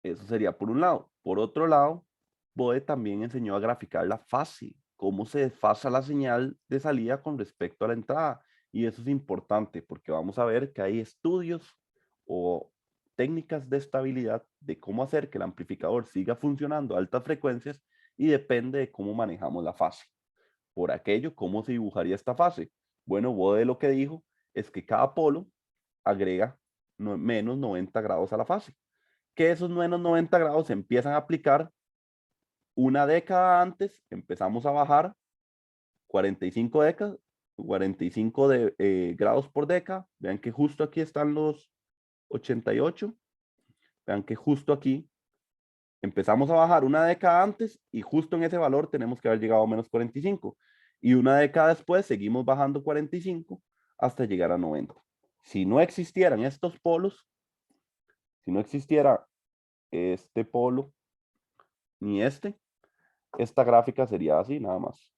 A: Eso sería por un lado. Por otro lado, Bode también enseñó a graficar la fase, cómo se desfasa la señal de salida con respecto a la entrada. Y eso es importante porque vamos a ver que hay estudios o técnicas de estabilidad de cómo hacer que el amplificador siga funcionando a altas frecuencias y depende de cómo manejamos la fase. Por aquello, ¿cómo se dibujaría esta fase? Bueno, Bode lo que dijo es que cada polo agrega menos 90 grados a la fase, que esos menos 90 grados se empiezan a aplicar una década antes, empezamos a bajar 45 décadas, 45 grados por década. Vean que justo aquí están los 88. Vean que justo aquí empezamos a bajar una década antes y justo en ese valor tenemos que haber llegado a menos 45. Y una década después seguimos bajando 45 hasta llegar a 90. Si no existieran estos polos, si no existiera este polo ni esta gráfica sería así nada más.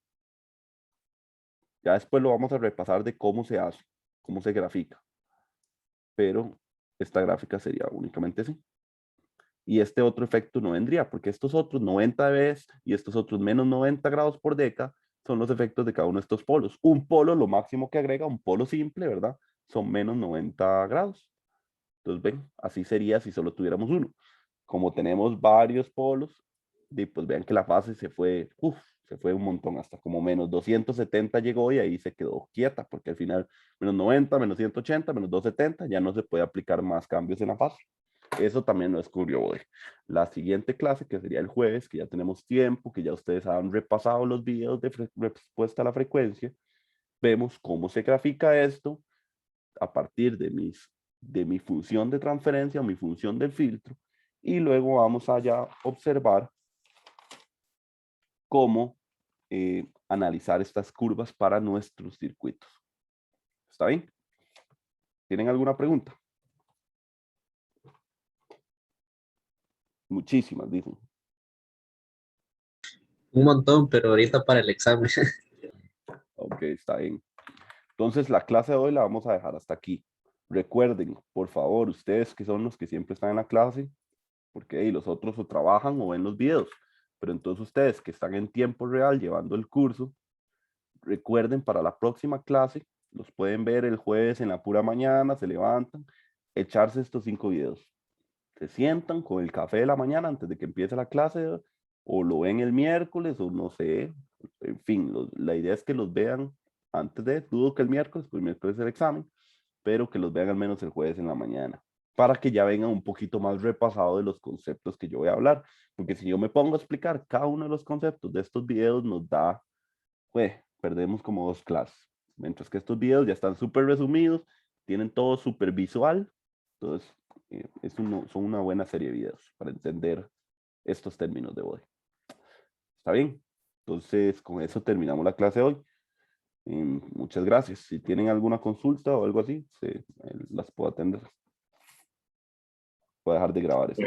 A: Ya después lo vamos a repasar de cómo se hace, cómo se grafica. Pero esta gráfica sería únicamente así. Y este otro efecto no vendría, porque estos otros 90 dB y estos otros menos 90 grados por década son los efectos de cada uno de estos polos. Un polo, lo máximo que agrega, un polo simple, ¿verdad? Son menos 90 grados. Entonces, ven, así sería si solo tuviéramos uno. Como tenemos varios polos, pues vean que la fase se fue un montón, hasta como menos 270 llegó y ahí se quedó quieta, porque al final menos 90, menos 180, menos 270, ya no se puede aplicar más cambios en la fase. Eso también lo descubrió hoy. La siguiente clase, que sería el jueves, que ya tenemos tiempo, que ya ustedes han repasado los videos de respuesta a la frecuencia, vemos cómo se grafica esto a partir de mi función de transferencia o mi función del filtro, y luego vamos a ya observar cómo analizar estas curvas para nuestros circuitos. ¿Está bien? ¿Tienen alguna pregunta? Muchísimas, dicen.
E: Un montón, pero ahorita para el examen.
A: Ok, está bien. Entonces, la clase de hoy la vamos a dejar hasta aquí. Recuerden, por favor, ustedes que son los que siempre están en la clase, porque hey, los otros o trabajan o ven los videos, pero entonces ustedes que están en tiempo real llevando el curso, recuerden para la próxima clase, los pueden ver el jueves en la pura mañana, se levantan, echarse estos 5 videos. Se sientan con el café de la mañana antes de que empiece la clase, o lo ven el miércoles, o no sé, en fin, la idea es que los vean antes de, dudo que el miércoles, pues el miércoles es el examen, pero que los vean al menos el jueves en la mañana, para que ya vengan un poquito más repasado de los conceptos que yo voy a hablar, porque si yo me pongo a explicar cada uno de los conceptos de estos videos, nos da, pues, perdemos como 2 clases, mientras que estos videos ya están súper resumidos, tienen todo súper visual, entonces son una buena serie de videos para entender estos términos de hoy. ¿Está bien? Entonces, con eso terminamos la clase de hoy. Muchas gracias. Si tienen alguna consulta o algo así, las puedo atender. Voy a dejar de grabar esto.